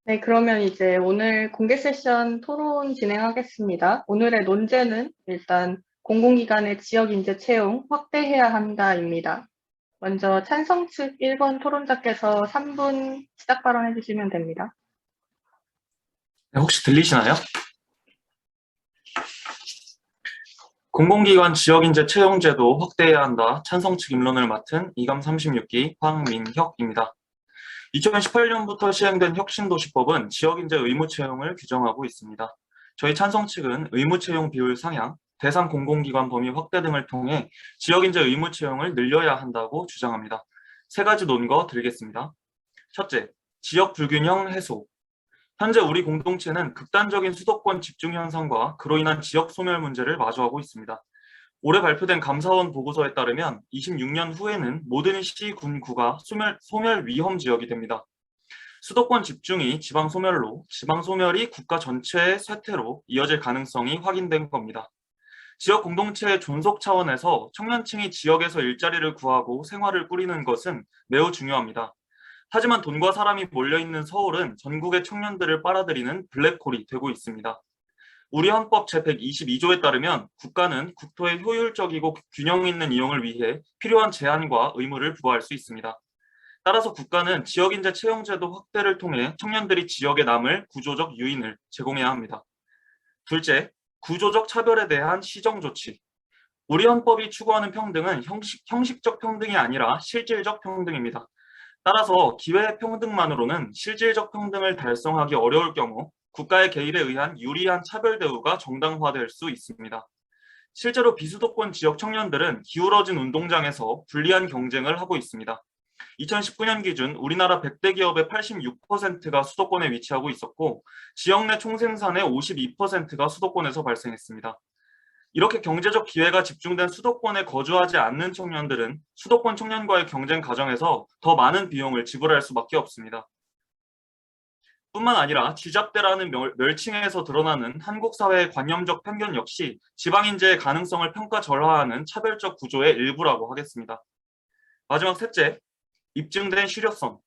네, 그러면 이제 오늘 공개 세션 토론 진행하겠습니다. 오늘의 논제는 일단 공공기관의 지역인재 채용 확대해야 한다입니다. 먼저 찬성 측 1번 토론자께서 3분 시작 발언해 주시면 됩니다. 네, 혹시 들리시나요? 공공기관 지역인재 채용제도 확대해야 한다. 찬성 측 입론을 맡은 이감 36기 황민혁입니다. 2018년부터 시행된 혁신도시법은 지역인재 의무 채용을 규정하고 있습니다. 저희 찬성 측은 의무 채용 비율 상향, 대상 공공기관 범위 확대 등을 통해 지역인재 의무 채용을 늘려야 한다고 주장합니다. 세 가지 논거 드리겠습니다. 첫째, 지역 불균형 해소. 현재 우리 공동체는 극단적인 수도권 집중 현상과 그로 인한 지역 소멸 문제를 마주하고 있습니다. 올해 발표된 감사원 보고서에 따르면 26년 후에는 모든 시, 군, 구가 소멸 위험 지역이 됩니다. 수도권 집중이 지방 소멸로, 지방 소멸이 국가 전체의 쇠퇴로 이어질 가능성이 확인된 겁니다. 지역 공동체의 존속 차원에서 청년층이 지역에서 일자리를 구하고 생활을 꾸리는 것은 매우 중요합니다. 하지만 돈과 사람이 몰려있는 서울은 전국의 청년들을 빨아들이는 블랙홀이 되고 있습니다. 우리 헌법 제122조에 따르면 국가는 국토의 효율적이고 균형 있는 이용을 위해 필요한 제한과 의무를 부과할 수 있습니다. 따라서 국가는 지역인재 채용제도 확대를 통해 청년들이 지역에 남을 구조적 유인을 제공해야 합니다. 둘째, 구조적 차별에 대한 시정조치. 우리 헌법이 추구하는 평등은 형식적 평등이 아니라 실질적 평등입니다. 따라서 기회 평등만으로는 실질적 평등을 달성하기 어려울 경우 국가의 개입에 의한 유리한 차별 대우가 정당화될 수 있습니다. 실제로 비수도권 지역 청년들은 기울어진 운동장에서 불리한 경쟁을 하고 있습니다. 2019년 기준 우리나라 100대 기업의 86%가 수도권에 위치하고 있었고 지역 내 총생산의 52%가 수도권에서 발생했습니다. 이렇게 경제적 기회가 집중된 수도권에 거주하지 않는 청년들은 수도권 청년과의 경쟁 과정에서 더 많은 비용을 지불할 수밖에 없습니다. 뿐만 아니라 지잡대라는 멸칭에서 드러나는 한국 사회의 관념적 편견 역시 지방인재의 가능성을 평가절하하는 차별적 구조의 일부라고 하겠습니다. 마지막 셋째, 입증된 실효성.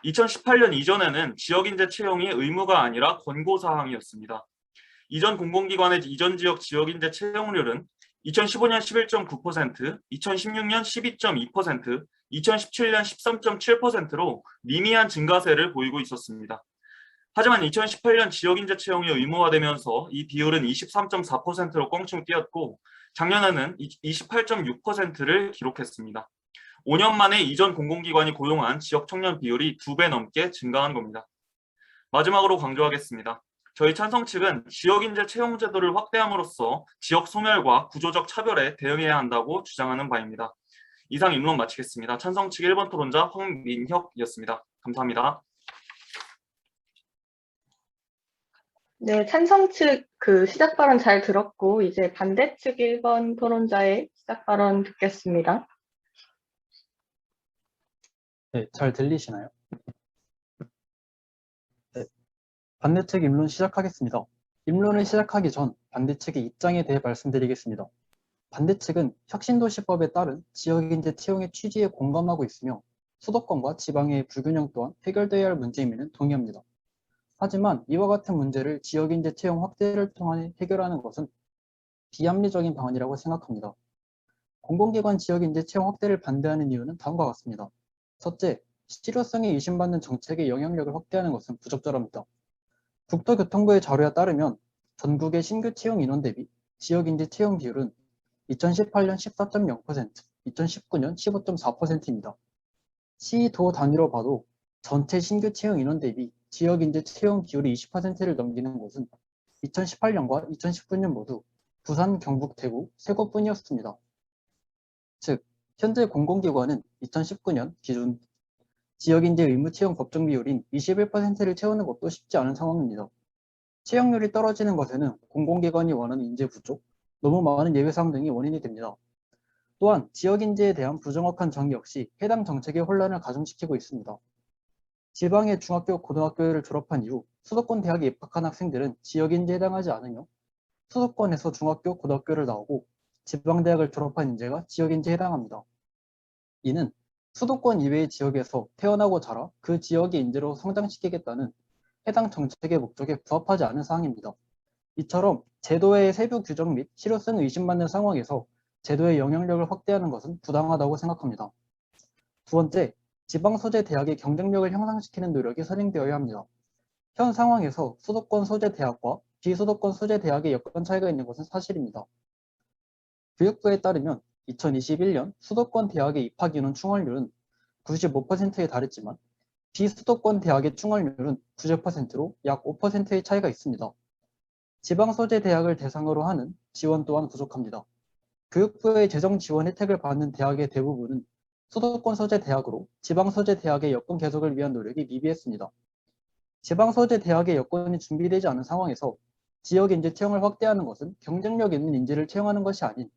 2018년 이전에는 지역인재 채용이 의무가 아니라 권고사항이었습니다. 이전 공공기관의 이전 지역 지역인재 채용률은 2015년 11.9%, 2016년 12.2%, 2017년 13.7%로 미미한 증가세를 보이고 있었습니다. 하지만 2018년 지역인재 채용이 의무화되면서 이 비율은 23.4%로 껑충 뛰었고 작년에는 28.6%를 기록했습니다. 5년 만에 이전 공공기관이 고용한 지역 청년 비율이 2배 넘게 증가한 겁니다. 마지막으로 강조하겠습니다. 저희 찬성 측은 지역인재 채용 제도를 확대함으로써 지역 소멸과 구조적 차별에 대응해야 한다고 주장하는 바입니다. 이상 입론 마치겠습니다. 찬성 측 1번 토론자 황민혁이었습니다. 감사합니다. 네, 찬성 측 시작 발언 잘 들었고 이제 반대 측 1번 토론자의 시작 발언 듣겠습니다. 네, 잘 들리시나요? 네, 반대측 입론 시작하겠습니다. 입론을 시작하기 전 반대측의 입장에 대해 말씀드리겠습니다. 반대측은 혁신도시법에 따른 지역인재 채용의 취지에 공감하고 있으며 수도권과 지방의 불균형 또한 해결되어야 할 문제임에는 동의합니다. 하지만 이와 같은 문제를 지역인재 채용 확대를 통해 해결하는 것은 비합리적인 방안이라고 생각합니다. 공공기관 지역인재 채용 확대를 반대하는 이유는 다음과 같습니다. 첫째, 실효성에 의심받는 정책의 영향력을 확대하는 것은 부적절합니다. 국토교통부의 자료에 따르면 전국의 신규 채용 인원 대비 지역인재 채용 비율은 2018년 14.0%, 2019년 15.4%입니다. 시, 도 단위로 봐도 전체 신규 채용 인원 대비 지역인재 채용 비율이 20%를 넘기는 곳은 2018년과 2019년 모두 부산, 경북, 대구 세 곳뿐이었습니다. 즉, 현재 공공기관은 2019년 기준 지역인재 의무 채용 법정 비율인 21%를 채우는 것도 쉽지 않은 상황입니다. 채용률이 떨어지는 것에는 공공기관이 원하는 인재 부족, 너무 많은 예외사항 등이 원인이 됩니다. 또한 지역인재에 대한 부정확한 정의 역시 해당 정책의 혼란을 가중시키고 있습니다. 지방의 중학교, 고등학교를 졸업한 이후 수도권 대학에 입학한 학생들은 지역인재에 해당하지 않으며 수도권에서 중학교, 고등학교를 나오고 지방대학을 졸업한 인재가 지역인재에 해당합니다. 이는 수도권 이외의 지역에서 태어나고 자라 그 지역의 인재로 성장시키겠다는 해당 정책의 목적에 부합하지 않은 사항입니다. 이처럼 제도의 세부 규정 및 실효성을 의심받는 상황에서 제도의 영향력을 확대하는 것은 부당하다고 생각합니다. 두 번째, 지방 소재 대학의 경쟁력을 향상시키는 노력이 선행되어야 합니다. 현 상황에서 수도권 소재 대학과 비수도권 소재 대학의 여건 차이가 있는 것은 사실입니다. 교육부에 따르면 2021년 수도권 대학의 입학 인원 충원률은 95%에 달했지만 비수도권 대학의 충원률은 90%로 약 5%의 차이가 있습니다. 지방 소재 대학을 대상으로 하는 지원 또한 부족합니다. 교육부의 재정 지원 혜택을 받는 대학의 대부분은 수도권 소재 대학으로 지방 소재 대학의 여건 개석을 위한 노력이 미비했습니다. 지방 소재 대학의 여건이 준비되지 않은 상황에서 지역 인재 채용을 확대하는 것은 경쟁력 있는 인재를 채용하는 것이 아닌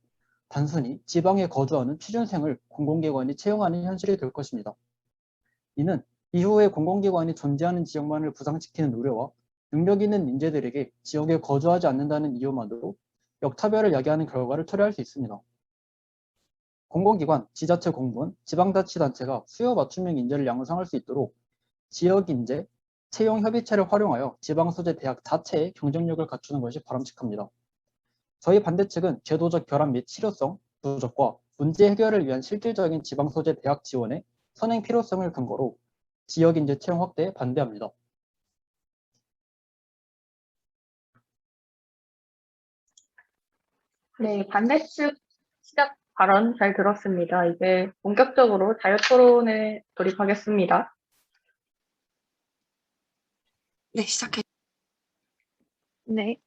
단순히 지방에 거주하는 취준생을 공공기관이 채용하는 현실이 될 것입니다. 이는 이후에 공공기관이 존재하는 지역만을 부상시키는 우려와 능력 있는 인재들에게 지역에 거주하지 않는다는 이유만으로 역차별을 야기하는 결과를 초래할 수 있습니다. 공공기관, 지자체 공무원, 지방자치단체가 수요 맞춤형 인재를 양성할 수 있도록 지역 인재 채용 협의체를 활용하여 지방 소재 대학 자체의 경쟁력을 갖추는 것이 바람직합니다. 저희 반대측은 제도적 결함 및 실효성 부족과 문제 해결을 위한 실질적인 지방 소재 대학 지원의 선행 필요성을 근거로 지역 인재 채용 확대에 반대합니다. 네, 반대측 시작 발언 잘 들었습니다. 이제 본격적으로 자유 토론에 돌입하겠습니다. 네, 시작해. 네.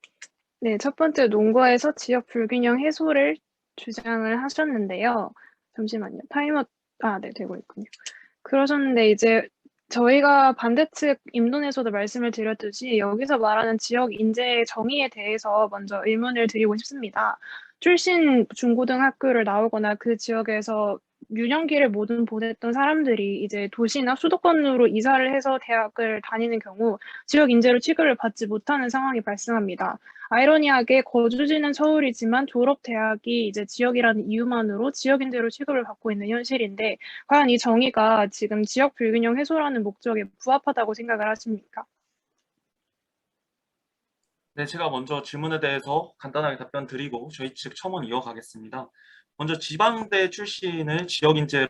네, 첫 번째 논거에서 지역 불균형 해소를 주장을 하셨는데요. 잠시만요. 네, 되고 있군요. 그러셨는데 이제 저희가 반대측 입론에서도 말씀을 드렸듯이 여기서 말하는 지역 인재 정의에 대해서 먼저 의문을 드리고 싶습니다. 출신 중고등학교를 나오거나 그 지역에서 유년기를 모두 보냈던 사람들이 이제 도시나 수도권으로 이사를 해서 대학을 다니는 경우 지역 인재로 취급을 받지 못하는 상황이 발생합니다. 아이러니하게 거주지는 서울이지만 졸업 대학이 이제 지역이라는 이유만으로 지역 인재로 취급을 받고 있는 현실인데 과연 이 정의가 지금 지역 불균형 해소라는 목적에 부합하다고 생각을 하십니까? 네, 제가 먼저 질문에 대해서 간단하게 답변 드리고 저희 측 첨언 이어가겠습니다. 먼저 지방대 출신을 지역 인재로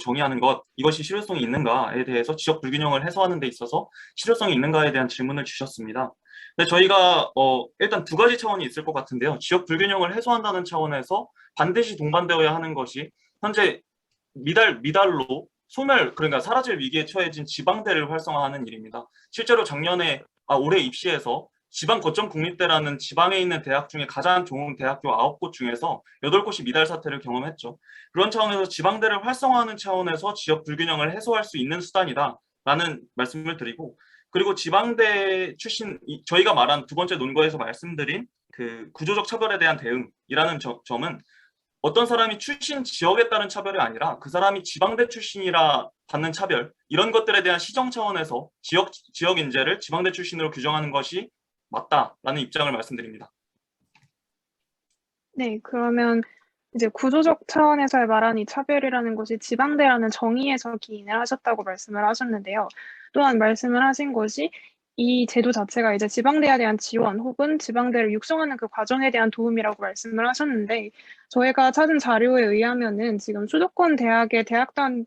정의하는 것, 이것이 실효성이 있는가에 대해서 지역 불균형을 해소하는 데 있어서 실효성이 있는가에 대한 질문을 주셨습니다. 근데 저희가 일단 두 가지 차원이 있을 것 같은데요. 지역 불균형을 해소한다는 차원에서 반드시 동반되어야 하는 것이 현재 미달로 그러니까 사라질 위기에 처해진 지방대를 활성화하는 일입니다. 실제로 올해 입시에서 지방 거점 국립대라는 지방에 있는 대학 중에 가장 좋은 대학교 9곳 중에서 8곳이 미달 사태를 경험했죠. 그런 차원에서 지방대를 활성화하는 차원에서 지역 불균형을 해소할 수 있는 수단이다라는 말씀을 드리고, 그리고 지방대 출신, 저희가 말한 두 번째 논거에서 말씀드린 그 구조적 차별에 대한 대응이라는 점은 어떤 사람이 출신 지역에 따른 차별이 아니라 그 사람이 지방대 출신이라 받는 차별, 이런 것들에 대한 시정 차원에서 지역 인재를 지방대 출신으로 규정하는 것이 맞다라는 입장을 말씀드립니다. 네, 그러면 이제 구조적 차원에서의 말한 이 차별이라는 것이 지방대라는 정의에서 기인을 하셨다고 말씀을 하셨는데요. 또한 말씀을 하신 것이 이 제도 자체가 이제 지방대에 대한 지원 혹은 지방대를 육성하는 그 과정에 대한 도움이라고 말씀을 하셨는데 저희가 찾은 자료에 의하면은 지금 수도권 대학의 대학당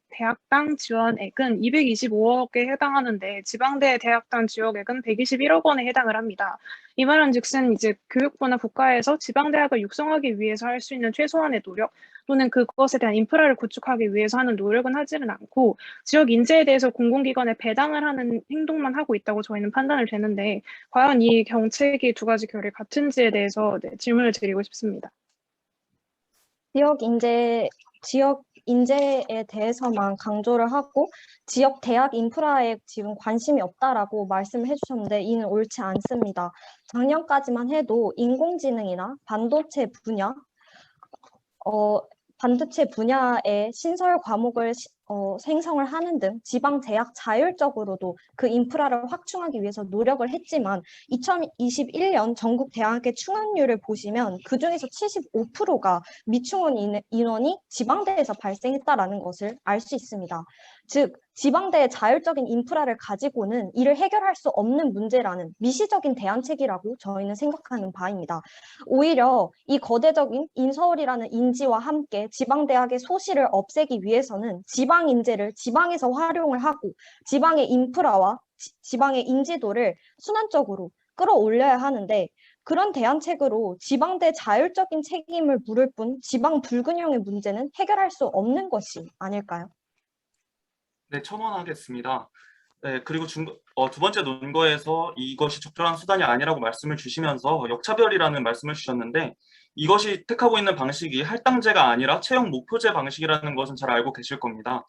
지원액은 225억에 해당하는데 지방대 대학당 지원액은 121억 원에 해당을 합니다. 이 말은즉슨 이제 교육부나 국가에서 지방대학을 육성하기 위해서 할 수 있는 최소한의 노력 또는 그것에 대한 인프라를 구축하기 위해서 하는 노력은 하지는 않고 지역 인재에 대해서 공공기관에 배당을 하는 행동만 하고 있다고 저희는 판단을 되는데 과연 이 정책이 두 가지 결이 같은지에 대해서 질문을 드리고 싶습니다. 지역 인재에 대해서만 강조를 하고 지역 대학 인프라에 지금 관심이 없다라고 말씀을 해주셨는데 이는 옳지 않습니다. 작년까지만 해도 인공지능이나 반도체 분야의 신설 과목을 생성을 하는 등 지방 대학 자율적으로도 그 인프라를 확충하기 위해서 노력을 했지만 2021년 전국 대학의 충원율을 보시면 그중에서 75%가 미충원 인원이 지방대에서 발생했다라는 것을 알 수 있습니다. 즉 지방대의 자율적인 인프라를 가지고는 이를 해결할 수 없는 문제라는 미시적인 대안책이라고 저희는 생각하는 바입니다. 오히려 이 거대적인 인서울이라는 인지와 함께 지방대학의 소실을 없애기 위해서는 지방 인재를 지방에서 활용을 하고 지방의 인프라와 지방의 인지도를 순환적으로 끌어올려야 하는데 그런 대안책으로 지방대 자율적인 책임을 물을 뿐 지방 불균형의 문제는 해결할 수 없는 것이 아닐까요? 네, 첨언하겠습니다. 네, 그리고 두 번째 논거에서 이것이 적절한 수단이 아니라고 말씀을 주시면서 역차별이라는 말씀을 주셨는데 이것이 택하고 있는 방식이 할당제가 아니라 채용 목표제 방식이라는 것은 잘 알고 계실 겁니다.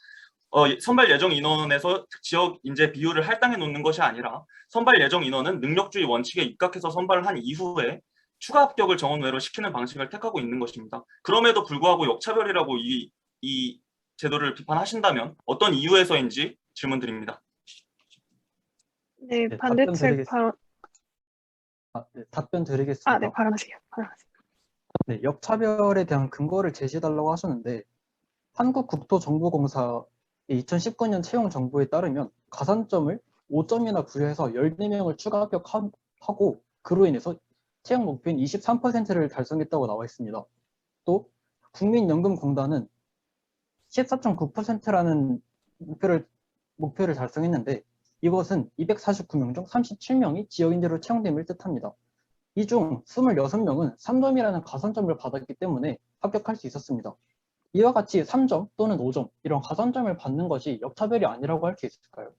선발 예정 인원에서 지역 인재 비율을 할당해 놓는 것이 아니라 선발 예정 인원은 능력주의 원칙에 입각해서 선발을 한 이후에 추가 합격을 정원 외로 시키는 방식을 택하고 있는 것입니다. 그럼에도 불구하고 역차별이라고 이 제도를 비판하신다면 어떤 이유에서인지 질문드립니다. 네, 네, 반대책 바로 답변 드리겠습니다. 네, 발언하세요. 네, 역차별에 대한 근거를 제시해달라고 하셨는데 한국국토정보공사의 2019년 채용 정보에 따르면 가산점을 5점이나 부여해서 14명을 추가 합격하고 그로 인해서 채용 목표인 23%를 달성했다고 나와 있습니다. 또 국민연금공단은 14.9%라는 목표를 달성했는데 이것은 249명 중 37명이 지역인재로 채용됨을 뜻합니다. 이 중 26명은 3점이라는 가산점을 받았기 때문에 합격할 수 있었습니다. 이와 같이 3점 또는 5점 이런 가산점을 받는 것이 역차별이 아니라고 할 수 있을까요?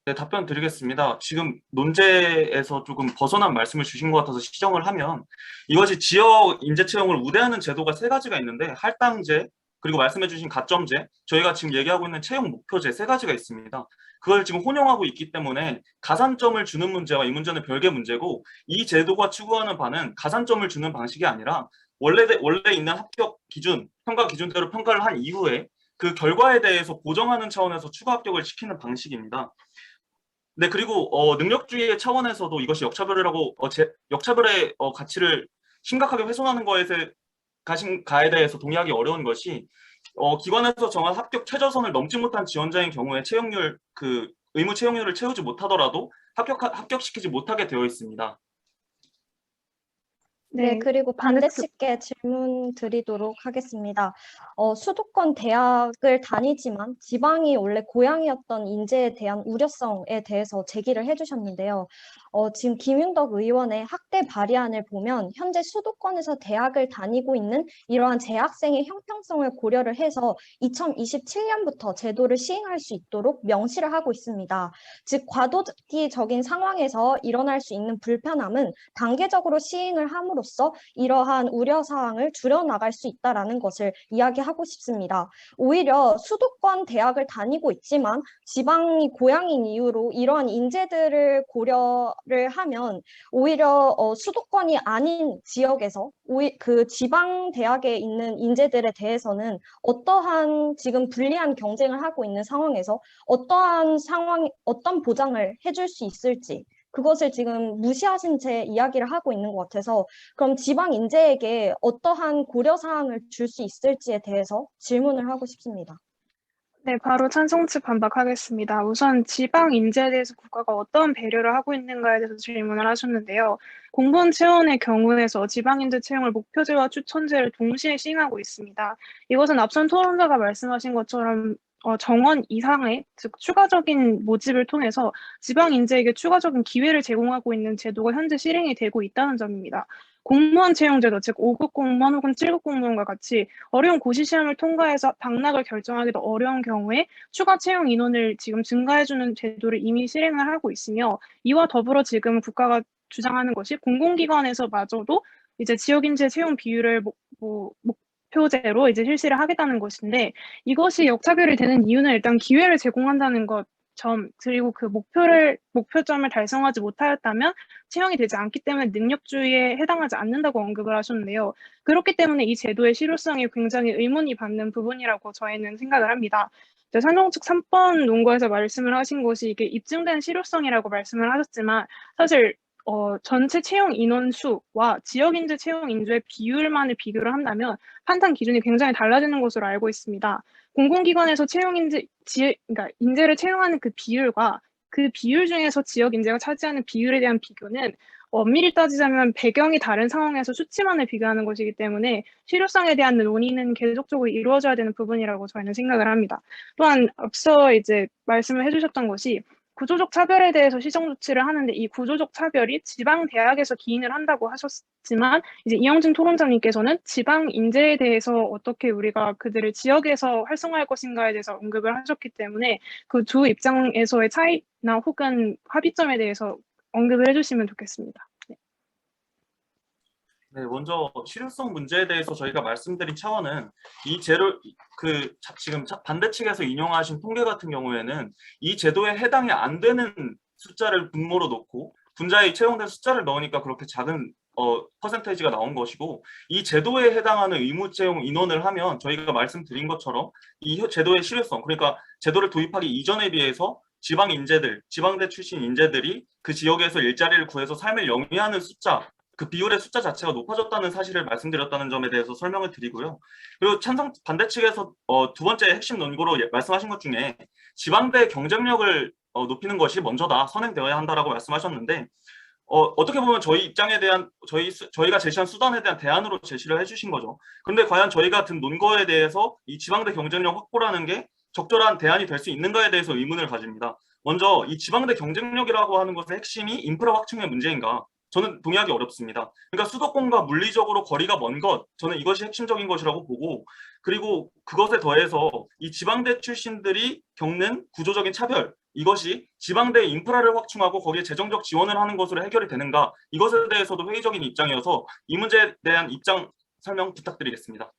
네, 답변 드리겠습니다. 지금 논제에서 조금 벗어난 말씀을 주신 것 같아서 시정을 하면 이것이 지역 인재 채용을 우대하는 제도가 세 가지가 있는데 할당제, 그리고 말씀해 주신 가점제, 저희가 지금 얘기하고 있는 채용 목표제 세 가지가 있습니다. 그걸 지금 혼용하고 있기 때문에 가산점을 주는 문제와 이 문제는 별개 문제고 이 제도가 추구하는 바는 가산점을 주는 방식이 아니라 원래 있는 합격 기준, 평가 기준대로 평가를 한 이후에 그 결과에 대해서 보정하는 차원에서 추가 합격을 시키는 방식입니다. 네, 그리고 능력주의의 차원에서도 이것이 역차별이라고 역차별의 가치를 심각하게 훼손하는 가에 대해서 동의하기 어려운 것이 기관에서 정한 합격 최저선을 넘지 못한 지원자인 경우에 의무 채용률을 채우지 못하더라도 합격시키지 못하게 되어 있습니다. 네, 그리고 반대측에 질문 드리도록 하겠습니다. 수도권 대학을 다니지만 지방이 원래 고향이었던 인재에 대한 우려성에 대해서 제기를 해주셨는데요. 지금 김윤덕 의원의 학대 발의안을 보면 현재 수도권에서 대학을 다니고 있는 이러한 재학생의 형평성을 고려를 해서 2027년부터 제도를 시행할 수 있도록 명시를 하고 있습니다. 즉, 과도기적인 상황에서 일어날 수 있는 불편함은 단계적으로 시행을 함으로써 이러한 우려사항을 줄여나갈 수 있다는 것을 이야기하고 싶습니다. 오히려 수도권 대학을 다니고 있지만 지방이 고향인 이유로 이러한 인재들을 고려를 하면 오히려 수도권이 아닌 지역에서 그 지방 대학에 있는 인재들에 대해서는 어떠한 지금 불리한 경쟁을 하고 있는 상황에서 어떤 보장을 해줄 수 있을지 그것을 지금 무시하신 채 이야기를 하고 있는 것 같아서 그럼 지방 인재에게 어떠한 고려사항을 줄 수 있을지에 대해서 질문을 하고 싶습니다. 네, 바로 찬성측 반박하겠습니다. 우선 지방 인재에 대해서 국가가 어떤 배려를 하고 있는가에 대해서 질문을 하셨는데요. 공무원 채용의 경우에서 지방 인재 채용을 목표제와 추천제를 동시에 시행하고 있습니다. 이것은 앞선 토론자가 말씀하신 것처럼 정원 이상의, 즉 추가적인 모집을 통해서 지방 인재에게 추가적인 기회를 제공하고 있는 제도가 현재 실행이 되고 있다는 점입니다. 공무원 채용제도, 즉 5급 공무원 혹은 7급 공무원과 같이 어려운 고시시험을 통과해서 당락을 결정하기도 어려운 경우에 추가 채용 인원을 지금 증가해주는 제도를 이미 실행을 하고 있으며 이와 더불어 지금 국가가 주장하는 것이 공공기관에서마저도 이제 지역인재 채용 비율을 목표제로 이제 실시를 하겠다는 것인데 이것이 역차별이 되는 이유는 일단 기회를 제공한다는 것 점, 그리고 그 목표점을 달성하지 못하였다면 채용이 되지 않기 때문에 능력주의에 해당하지 않는다고 언급을 하셨는데요. 그렇기 때문에 이 제도의 실효성이 굉장히 의문이 받는 부분이라고 저희는 생각을 합니다. 산정측 3번 논거에서 말씀을 하신 것이 이게 입증된 실효성이라고 말씀을 하셨지만 사실 전체 채용 인원수와 지역인재 채용 인수의 비율만을 비교를 한다면 판단 기준이 굉장히 달라지는 것으로 알고 있습니다. 공공기관에서 그러니까 인재를 채용하는 그 비율과 그 비율 중에서 지역 인재가 차지하는 비율에 대한 비교는 엄밀히 따지자면 배경이 다른 상황에서 수치만을 비교하는 것이기 때문에 실효성에 대한 논의는 계속적으로 이루어져야 되는 부분이라고 저희는 생각을 합니다. 또한 앞서 이제 말씀을 해주셨던 것이 구조적 차별에 대해서 시정 조치를 하는데 이 구조적 차별이 지방 대학에서 기인을 한다고 하셨지만 이제 이영진 토론자님께서는 지방 인재에 대해서 어떻게 우리가 그들을 지역에서 활성화할 것인가에 대해서 언급을 하셨기 때문에 그 두 입장에서의 차이나 혹은 합의점에 대해서 언급을 해주시면 좋겠습니다. 네. 네, 먼저 실효성 문제에 대해서 저희가 말씀드린 차원은 지금 반대 측에서 인용하신 통계 같은 경우에는 이 제도에 해당이 안 되는 숫자를 분모로 놓고 분자에 채용된 숫자를 넣으니까 그렇게 작은 퍼센테이지가 나온 것이고, 이 제도에 해당하는 의무 채용 인원을 하면 저희가 말씀드린 것처럼 이 제도의 실효성, 그러니까 제도를 도입하기 이전에 비해서 지방대 출신 인재들이 그 지역에서 일자리를 구해서 삶을 영위하는 숫자, 그 비율의 숫자 자체가 높아졌다는 사실을 말씀드렸다는 점에 대해서 설명을 드리고요. 그리고 반대 측에서 두 번째 핵심 논거로 말씀하신 것 중에 지방대 경쟁력을 높이는 것이 먼저다, 선행되어야 한다라고 말씀하셨는데, 어떻게 보면 저희 입장에 대한 저희가 제시한 수단에 대한 대안으로 제시를 해주신 거죠. 그런데 과연 저희가 든 논거에 대해서 이 지방대 경쟁력 확보라는 게 적절한 대안이 될 수 있는가에 대해서 의문을 가집니다. 먼저 이 지방대 경쟁력이라고 하는 것의 핵심이 인프라 확충의 문제인가? 저는 동의하기 어렵습니다. 그러니까 수도권과 물리적으로 거리가 먼 것, 저는 이것이 핵심적인 것이라고 보고, 그리고 그것에 더해서 이 지방대 출신들이 겪는 구조적인 차별, 이것이 지방대의 인프라를 확충하고 거기에 재정적 지원을 하는 것으로 해결이 되는가, 이것에 대해서도 회의적인 입장이어서 이 문제에 대한 입장 설명 부탁드리겠습니다.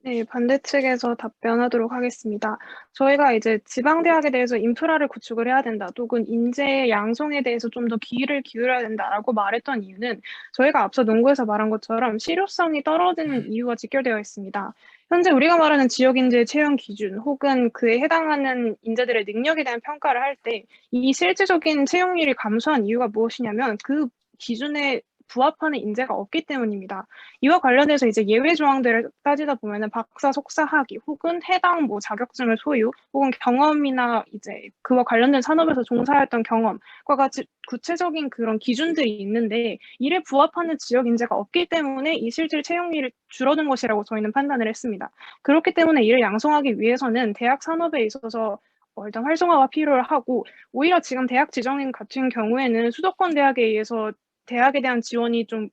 네, 반대 측에서 답변하도록 하겠습니다. 저희가 이제 지방대학에 대해서 인프라를 구축을 해야 된다, 또는 인재 양성에 대해서 좀 더 귀를 기울여야 된다라고 말했던 이유는 저희가 앞서 논거에서 말한 것처럼 실효성이 떨어지는 이유가 직결되어 있습니다. 현재 우리가 말하는 지역인재 채용 기준 혹은 그에 해당하는 인재들의 능력에 대한 평가를 할 때 이 실질적인 채용률이 감소한 이유가 무엇이냐면 그 기준에 부합하는 인재가 없기 때문입니다. 이와 관련해서 이제 예외 조항들을 따지다 보면은 박사, 석사 학위 혹은 해당 자격증을 소유 혹은 경험이나 이제 그와 관련된 산업에서 종사했던 경험과 같이 구체적인 그런 기준들이 있는데 이에 부합하는 지역 인재가 없기 때문에 이 실질 채용률이 줄어든 것이라고 저희는 판단을 했습니다. 그렇기 때문에 이를 양성하기 위해서는 대학 산업에 있어서 일단 활성화가 필요하고, 오히려 지금 대학 지정인 같은 경우에는 수도권 대학에 의해서 대학에 대한 지원이 좀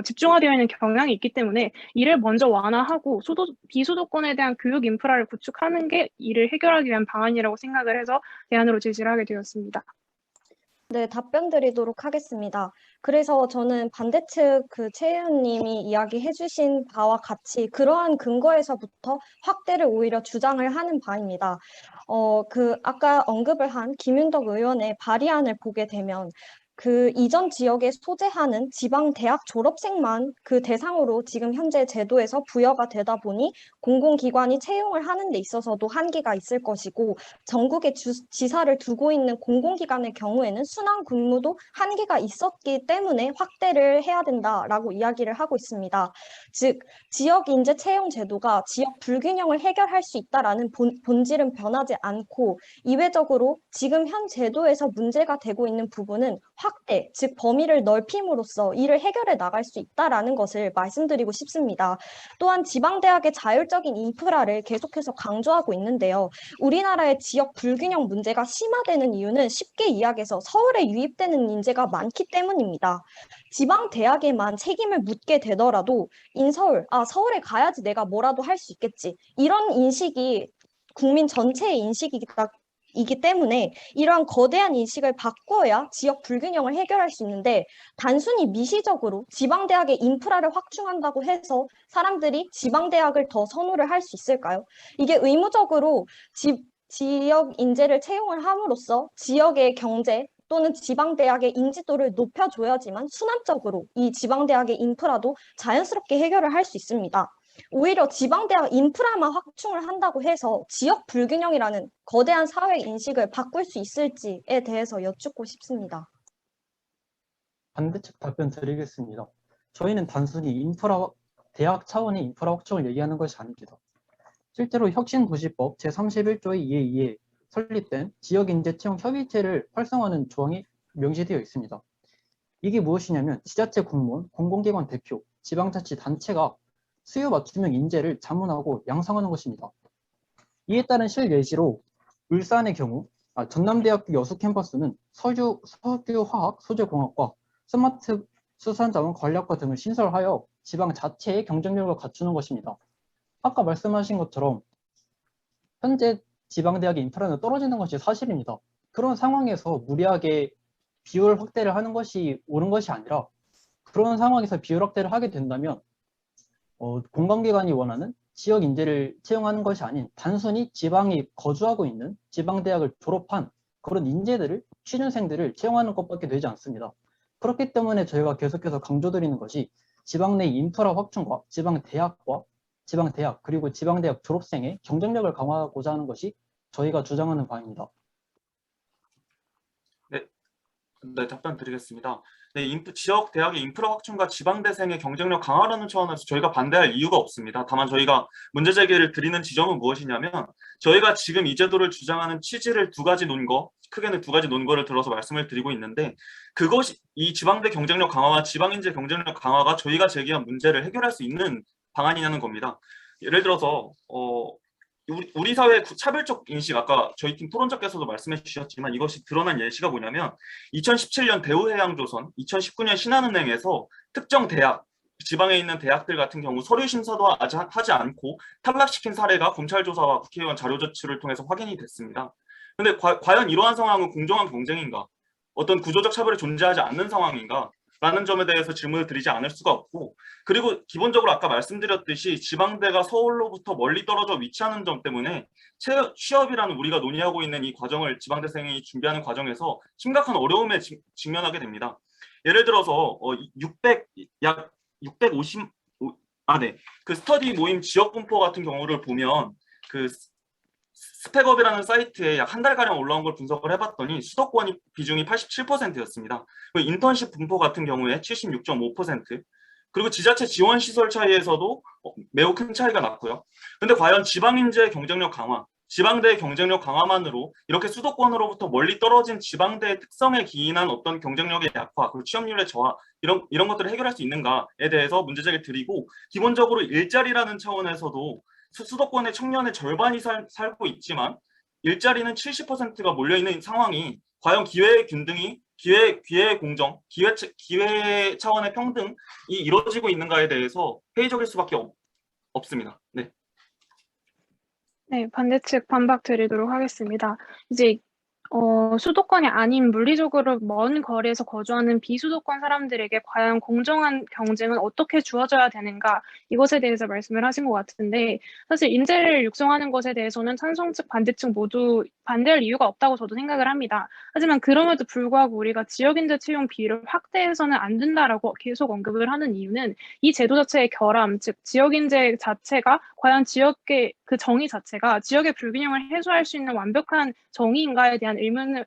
집중화되어 있는 경향이 있기 때문에 이를 먼저 완화하고 비수도권에 대한 교육 인프라를 구축하는 게 이를 해결하기 위한 방안이라고 생각을 해서 대안으로 제시를 하게 되었습니다. 네, 답변 드리도록 하겠습니다. 그래서 저는 반대측 최혜은님이 이야기해 주신 바와 같이 그러한 근거에서부터 확대를 오히려 주장을 하는 바입니다. 아까 언급을 한 김윤덕 의원의 발의안을 보게 되면 그 이전 지역에 소재하는 지방 대학 졸업생만 그 대상으로 지금 현재 제도에서 부여가 되다 보니 공공기관이 채용을 하는 데 있어서도 한계가 있을 것이고, 전국에 지사를 두고 있는 공공기관의 경우에는 순환 근무도 한계가 있었기 때문에 확대를 해야 된다라고 이야기를 하고 있습니다. 즉, 지역 인재 채용 제도가 지역 불균형을 해결할 수 있다라는 본질은 변하지 않고, 이외적으로 지금 현 제도에서 문제가 되고 있는 부분은 확대, 즉 범위를 넓힘으로써 이를 해결해 나갈 수 있다라는 것을 말씀드리고 싶습니다. 또한 지방대학의 자율적인 인프라를 계속해서 강조하고 있는데요. 우리나라의 지역 불균형 문제가 심화되는 이유는 쉽게 이야기해서 서울에 유입되는 인재가 많기 때문입니다. 지방대학에만 책임을 묻게 되더라도 서울에 가야지 내가 뭐라도 할 수 있겠지, 이런 인식이 국민 전체의 인식이기 때문에 이러한 거대한 인식을 바꿔야 지역 불균형을 해결할 수 있는데, 단순히 미시적으로 지방대학의 인프라를 확충한다고 해서 사람들이 지방대학을 더 선호를 할 수 있을까요? 이게 의무적으로 지역 인재를 채용을 함으로써 지역의 경제 또는 지방대학의 인지도를 높여줘야지만 순환적으로 이 지방대학의 인프라도 자연스럽게 해결을 할 수 있습니다. 오히려 지방대학 인프라만 확충을 한다고 해서 지역 불균형이라는 거대한 사회 인식을 바꿀 수 있을지에 대해서 여쭙고 싶습니다. 반대측 답변 드리겠습니다. 저희는 단순히 대학 차원의 인프라 확충을 얘기하는 것이 아닙니다. 실제로 혁신도시법 제31조의 2에 설립된 지역인재 채용 협의체를 활성화하는 조항이 명시되어 있습니다. 이게 무엇이냐면 지자체 공무원, 공공기관 대표, 지방자치단체가 수요 맞춤형 인재를 자문하고 양성하는 것입니다. 이에 따른 실예시로 울산의 경우 전남대학교 여수 캠퍼스는 석유화학, 소재공학과, 스마트 수산자원 관리학과 등을 신설하여 지방 자체의 경쟁력을 갖추는 것입니다. 아까 말씀하신 것처럼 현재 지방대학의 인프라는 떨어지는 것이 사실입니다. 그런 상황에서 무리하게 비율 확대를 하는 것이 옳은 것이 아니라 그런 상황에서 비율 확대를 하게 된다면 공공기관이 원하는 지역 인재를 채용하는 것이 아닌 단순히 지방에 거주하고 있는 지방대학을 졸업한 그런 인재들을 취준생들을 채용하는 것밖에 되지 않습니다. 그렇기 때문에 저희가 계속해서 강조드리는 것이 지방 내 인프라 확충과 지방대학 그리고 지방대학 졸업생의 경쟁력을 강화하고자 하는 것이 저희가 주장하는 바입니다. 네, 답변 드리겠습니다. 네, 지역 대학의 인프라 확충과 지방대생의 경쟁력 강화라는 차원에서 저희가 반대할 이유가 없습니다. 다만 저희가 문제 제기를 드리는 지점은 무엇이냐면 저희가 지금 이 제도를 주장하는 취지를 크게는 두 가지 논거를 들어서 말씀을 드리고 있는데 그것이 이 지방대 경쟁력 강화와 지방인재 경쟁력 강화가 저희가 제기한 문제를 해결할 수 있는 방안이냐는 겁니다. 예를 들어서 우리 사회의 차별적 인식, 아까 저희 팀 토론자께서도 말씀해 주셨지만 이것이 드러난 예시가 뭐냐면 2017년 대우해양조선, 2019년 신한은행에서 특정 대학, 지방에 있는 대학들 같은 경우 서류 심사도 하지 않고 탈락시킨 사례가 검찰 조사와 국회의원 자료 제출을 통해서 확인이 됐습니다. 그런데 과연 이러한 상황은 공정한 경쟁인가? 어떤 구조적 차별이 존재하지 않는 상황인가? 라는 점에 대해서 질문을 드리지 않을 수가 없고, 그리고 기본적으로 아까 말씀드렸듯이 지방대가 서울로부터 멀리 떨어져 위치하는 점 때문에 취업이라는 우리가 논의하고 있는 이 과정을 지방대생이 준비하는 과정에서 심각한 어려움에 직면하게 됩니다. 예를 들어서 약 650, 그 스터디 모임 지역 분포 같은 경우를 보면 그 스펙업이라는 사이트에 약 한 달가량 올라온 걸 분석을 해봤더니 수도권 비중이 87%였습니다. 그리고 인턴십 분포 같은 경우에 76.5%, 그리고 지자체 지원 시설 차이에서도 매우 큰 차이가 났고요. 근데 과연 지방인재의 경쟁력 강화, 지방대의 경쟁력 강화만으로 이렇게 수도권으로부터 멀리 떨어진 지방대의 특성에 기인한 어떤 경쟁력의 약화, 그리고 취업률의 저하, 이런 것들을 해결할 수 있는가에 대해서 문제제기를 드리고, 기본적으로 일자리라는 차원에서도 수도권의 청년의 절반이 살고 있지만 일자리는 70%가 몰려있는 상황이 과연 기회의 균등이, 기회의 공정, 기회 차원의 평등이 이루어지고 있는가에 대해서 회의적일 수밖에 없습니다. 네. 네, 반대측 반박 드리도록 하겠습니다. 이제 수도권이 아닌 물리적으로 먼 거리에서 거주하는 비수도권 사람들에게 과연 공정한 경쟁은 어떻게 주어져야 되는가, 이것에 대해서 말씀을 하신 것 같은데, 사실 인재를 육성하는 것에 대해서는 찬성측 반대측 모두 반대할 이유가 없다고 저도 생각을 합니다. 하지만 그럼에도 불구하고 우리가 지역인재 채용 비율을 확대해서는 안 된다라고 계속 언급을 하는 이유는 이 제도 자체의 결함, 즉 지역인재 자체가 과연 지역의 그 정의 자체가 지역의 불균형을 해소할 수 있는 완벽한 정의인가에 대한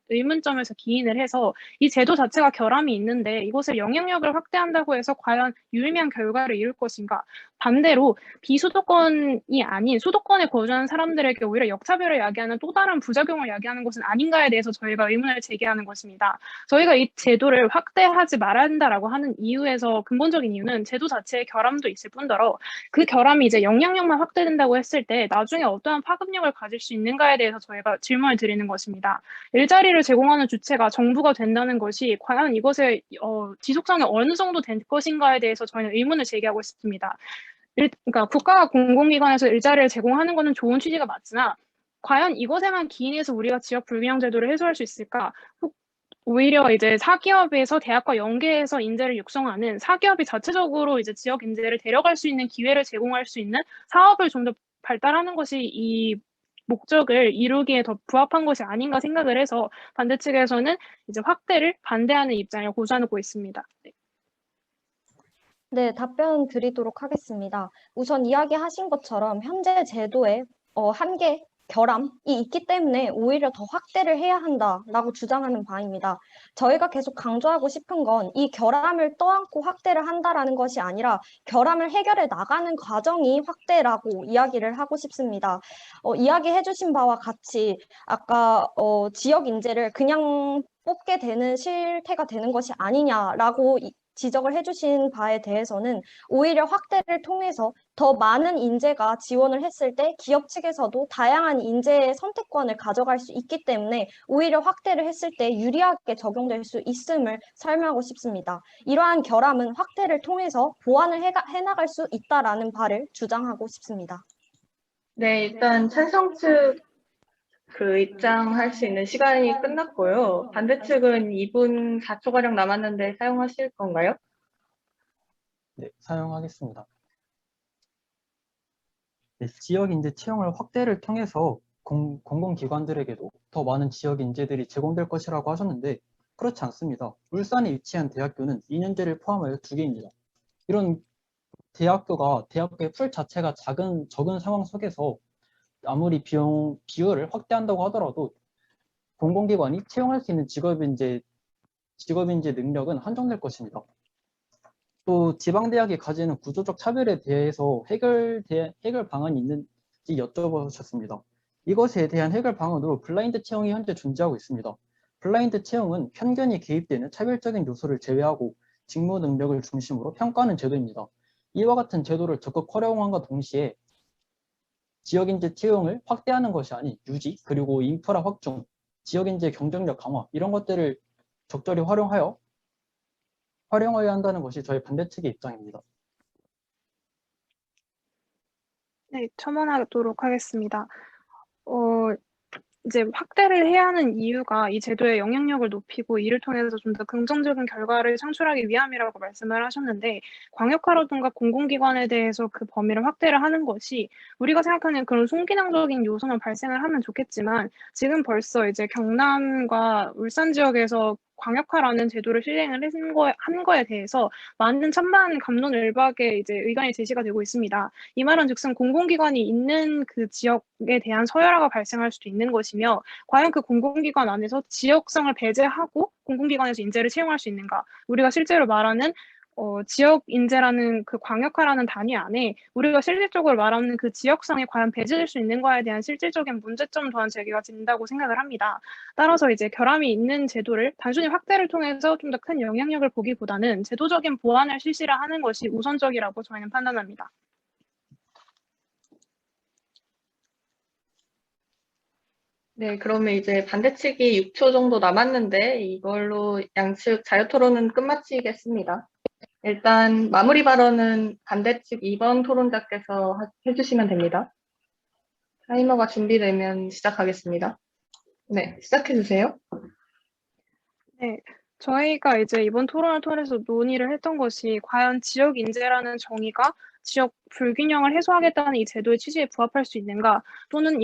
의문점에서 기인을 해서 이 제도 자체가 결함이 있는데 이것을 영향력을 확대한다고 해서 과연 유의미한 결과를 이룰 것인가? 반대로 비수도권이 아닌 수도권에 거주하는 사람들에게 오히려 역차별을 야기하는 또 다른 부작용을 야기하는 것은 아닌가에 대해서 저희가 의문을 제기하는 것입니다. 저희가 이 제도를 확대하지 말아야 한다라고 하는 이유에서 근본적인 이유는 제도 자체의 결함도 있을 뿐더러 그 결함이 이제 영향력만 확대된다고 했을 때 나중에 어떠한 파급력을 가질 수 있는가에 대해서 저희가 질문을 드리는 것입니다. 일자리를 제공하는 주체가 정부가 된다는 것이 과연 이것의 지속성이 어느 정도 될 것인가에 대해서 저희는 의문을 제기하고 싶습니다. 그러니까 국가가 공공기관에서 일자리를 제공하는 것은 좋은 취지가 맞으나 과연 이것에만 기인해서 우리가 지역 불균형 제도를 해소할 수 있을까? 오히려 이제 사기업에서 대학과 연계해서 인재를 육성하는, 사기업이 자체적으로 이제 지역 인재를 데려갈 수 있는 기회를 제공할 수 있는 사업을 좀 더 발달하는 것이 이 목적을 이루기에 더 부합한 것이 아닌가 생각을 해서 반대 측에서는 이제 확대를 반대하는 입장을 고수하고 있습니다. 네. 네, 답변 드리도록 하겠습니다. 우선 이야기하신 것처럼 현재 제도에 한계, 결함이 있기 때문에 오히려 더 확대를 해야 한다라고 주장하는 바입니다. 저희가 계속 강조하고 싶은 건 이 결함을 떠안고 확대를 한다라는 것이 아니라 결함을 해결해 나가는 과정이 확대라고 이야기를 하고 싶습니다. 이야기해 주신 바와 같이 아까 지역 인재를 그냥 뽑게 되는 실태가 되는 것이 아니냐라고 지적을 해주신 바에 대해서는 오히려 확대를 통해서 더 많은 인재가 지원을 했을 때 기업 측에서도 다양한 인재의 선택권을 가져갈 수 있기 때문에 오히려 확대를 했을 때 유리하게 적용될 수 있음을 설명하고 싶습니다. 이러한 결함은 확대를 통해서 보완을 해나갈 수 있다라는 바를 주장하고 싶습니다. 네, 일단 찬성 측 입장할 수 있는 시간이 끝났고요. 반대 측은 2분 4초가량 남았는데 사용하실 건가요? 네, 사용하겠습니다. 네, 지역 인재 채용을 확대를 통해서 공공기관들에게도 더 많은 지역 인재들이 제공될 것이라고 하셨는데 그렇지 않습니다. 울산에 위치한 대학교는 2년제를 포함하여 2개입니다. 이런 대학교의 풀 자체가 적은 상황 속에서 아무리 비율을 확대한다고 하더라도 공공기관이 채용할 수 있는 직업인재 능력은 한정될 것입니다. 또 지방대학이 가지는 구조적 차별에 대해서 해결 방안이 있는지 여쭤보셨습니다. 이것에 대한 해결 방안으로 블라인드 채용이 현재 존재하고 있습니다. 블라인드 채용은 편견이 개입되는 차별적인 요소를 제외하고 직무 능력을 중심으로 평가하는 제도입니다. 이와 같은 제도를 적극 활용함과 동시에 지역인재 채용을 확대하는 것이 아닌 유지, 그리고 인프라 확충, 지역인재 경쟁력 강화 이런 것들을 적절히 활용하여야 한다는 것이 저희 반대 측의 입장입니다. 네, 첨언하도록 하겠습니다. 이제 확대를 해야 하는 이유가 이 제도의 영향력을 높이고 이를 통해서 좀 더 긍정적인 결과를 창출하기 위함이라고 말씀을 하셨는데 광역화라든가 공공기관에 대해서 그 범위를 확대를 하는 것이 우리가 생각하는 그런 순기능적인 요소만 발생을 하면 좋겠지만 지금 벌써 이제 경남과 울산 지역에서 광역화라는 제도를 실행을 한 거에 대해서 많은 찬반 감론을박의 이제 의견이 제시가 되고 있습니다. 이 말은 즉슨 공공기관이 있는 그 지역에 대한 서열화가 발생할 수도 있는 것이며 과연 그 공공기관 안에서 지역성을 배제하고 공공기관에서 인재를 채용할 수 있는가? 우리가 실제로 말하는 지역 인재라는 그 광역화라는 단위 안에 우리가 실질적으로 말하는 그 지역성이 과연 배제될 수 있는 거에 대한 실질적인 문제점 또한 제기가 된다고 생각을 합니다. 따라서 이제 결함이 있는 제도를 단순히 확대를 통해서 좀 더 큰 영향력을 보기보다는 제도적인 보완을 실시를 하는 것이 우선적이라고 저희는 판단합니다. 네, 그러면 이제 반대 측이 6초 정도 남았는데 이걸로 양측 자유토론은 끝마치겠습니다. 일단 마무리 발언은 반대 측 2번 토론자께서 해주시면 됩니다. 타이머가 준비되면 시작하겠습니다. 네, 시작해주세요. 네, 저희가 이제 이번 토론을 통해서 논의를 했던 것이 과연 지역 인재라는 정의가 지역 불균형을 해소하겠다는 이 제도의 취지에 부합할 수 있는가, 또는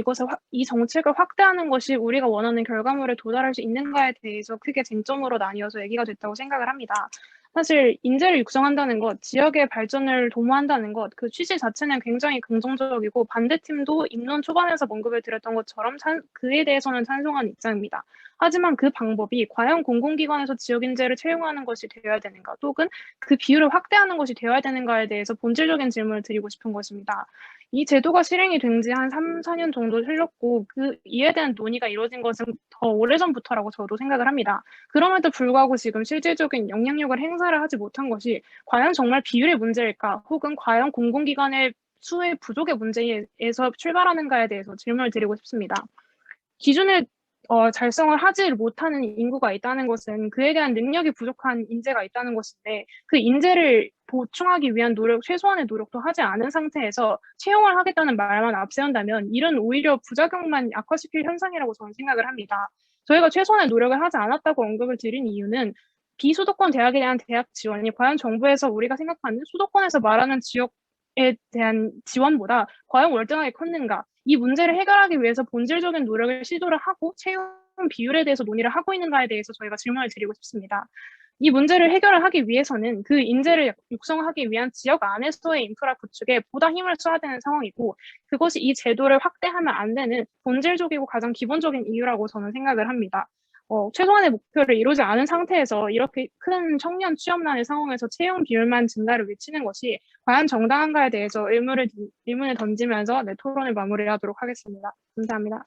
이 정책을 확대하는 것이 우리가 원하는 결과물에 도달할 수 있는가에 대해서 크게 쟁점으로 나뉘어서 얘기가 됐다고 생각을 합니다. 사실 인재를 육성한다는 것, 지역의 발전을 도모한다는 것, 그 취지 자체는 굉장히 긍정적이고 반대팀도 입론 초반에서 언급을 드렸던 것처럼 그에 대해서는 찬성하는 입장입니다. 하지만 그 방법이 과연 공공기관에서 지역인재를 채용하는 것이 되어야 되는가, 또는 그 비율을 확대하는 것이 되어야 되는가에 대해서 본질적인 질문을 드리고 싶은 것입니다. 이 제도가 실행이 된 지 한 3, 4년 정도 흘렀고 이에 대한 논의가 이루어진 것은 더 오래전부터라고 저도 생각을 합니다. 그럼에도 불구하고 지금 실질적인 영향력을 행사를 하지 못한 것이 과연 정말 비율의 문제일까, 혹은 과연 공공기관의 수의 부족의 문제에서 출발하는가에 대해서 질문을 드리고 싶습니다. 기준을 달성을 하지 못하는 인구가 있다는 것은 그에 대한 능력이 부족한 인재가 있다는 것인데 그 인재를 보충하기 위한 최소한의 노력도 하지 않은 상태에서 채용을 하겠다는 말만 앞세운다면 이런 오히려 부작용만 악화시킬 현상이라고 저는 생각을 합니다. 저희가 최소한의 노력을 하지 않았다고 언급을 드린 이유는 비수도권 대학에 대한 대학 지원이 과연 정부에서 우리가 생각하는 수도권에서 말하는 지역에 대한 지원보다 과연 월등하게 컸는가, 이 문제를 해결하기 위해서 본질적인 노력을 시도를 하고 채용 비율에 대해서 논의를 하고 있는가에 대해서 저희가 질문을 드리고 싶습니다. 이 문제를 해결을 하기 위해서는 그 인재를 육성하기 위한 지역 안에서의 인프라 구축에 보다 힘을 써야 되는 상황이고, 그것이 이 제도를 확대하면 안 되는 본질적이고 가장 기본적인 이유라고 저는 생각을 합니다. 최소한의 목표를 이루지 않은 상태에서 이렇게 큰 청년 취업난의 상황에서 채용 비율만 증가를 외치는 것이 과연 정당한가에 대해서 의문을 던지면서 내 토론을 마무리하도록 하겠습니다. 감사합니다.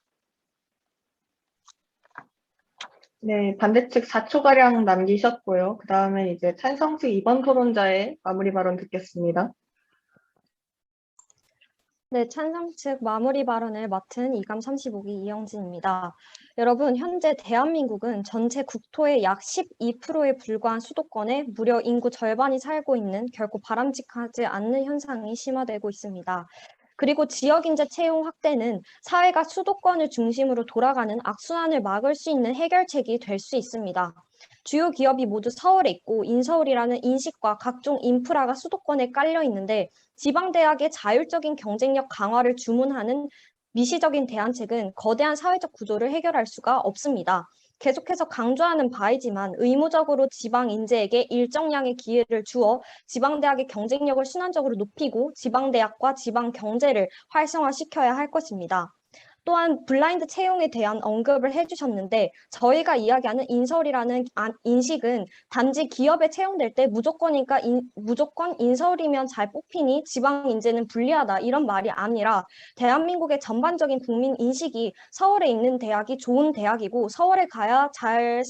네, 반대측 4초가량 남기셨고요. 그 다음에 이제 찬성측 2번 토론자의 마무리 발언 듣겠습니다. 네, 찬성 측 마무리 발언을 맡은 이감 35기 이영진입니다. 여러분, 현재 대한민국은 전체 국토의 약 12%에 불과한 수도권에 무려 인구 절반이 살고 있는 결코 바람직하지 않는 현상이 심화되고 있습니다. 그리고 지역인재 채용 확대는 사회가 수도권을 중심으로 돌아가는 악순환을 막을 수 있는 해결책이 될 수 있습니다. 주요 기업이 모두 서울에 있고 인서울이라는 인식과 각종 인프라가 수도권에 깔려 있는데 지방대학의 자율적인 경쟁력 강화를 주문하는 미시적인 대안책은 거대한 사회적 구조를 해결할 수가 없습니다. 계속해서 강조하는 바이지만 의무적으로 지방 인재에게 일정량의 기회를 주어 지방대학의 경쟁력을 순환적으로 높이고 지방대학과 지방 경제를 활성화시켜야 할 것입니다. 또한 블라인드 채용에 대한 언급을 해주셨는데 저희가 이야기하는 인서울이라는 인식은 단지 기업에 채용될 때 무조건 인서울이면 잘 뽑히니 지방 인재는 불리하다 이런 말이 아니라 대한민국의 전반적인 국민 인식이 서울에 있는 대학이 좋은 대학이고 서울에 가야 잘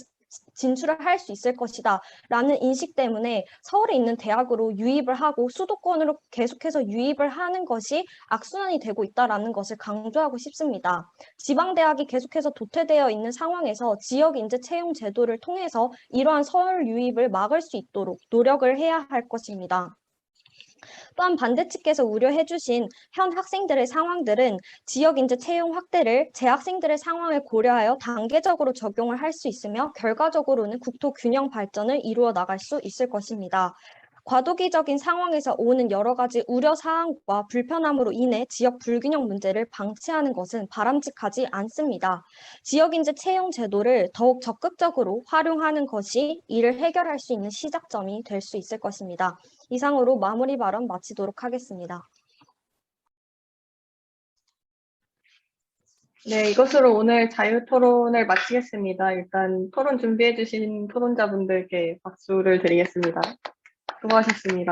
진출을 할 수 있을 것이다 라는 인식 때문에 서울에 있는 대학으로 유입을 하고 수도권으로 계속해서 유입을 하는 것이 악순환이 되고 있다는 것을 강조하고 싶습니다. 지방대학이 계속해서 도태되어 있는 상황에서 지역인재 채용 제도를 통해서 이러한 서울 유입을 막을 수 있도록 노력을 해야 할 것입니다. 또한 반대측께서 우려해 주신 현 학생들의 상황들은 지역인재 채용 확대를 재학생들의 상황을 고려하여 단계적으로 적용을 할 수 있으며 결과적으로는 국토 균형 발전을 이루어 나갈 수 있을 것입니다. 과도기적인 상황에서 오는 여러 가지 우려사항과 불편함으로 인해 지역 불균형 문제를 방치하는 것은 바람직하지 않습니다. 지역인재 채용 제도를 더욱 적극적으로 활용하는 것이 이를 해결할 수 있는 시작점이 될 수 있을 것입니다. 이상으로 마무리 발언 마치도록 하겠습니다. 네, 이것으로 오늘 자유토론을 마치겠습니다. 일단 토론 준비해주신 토론자분들께 박수를 드리겠습니다. 수고하셨습니다.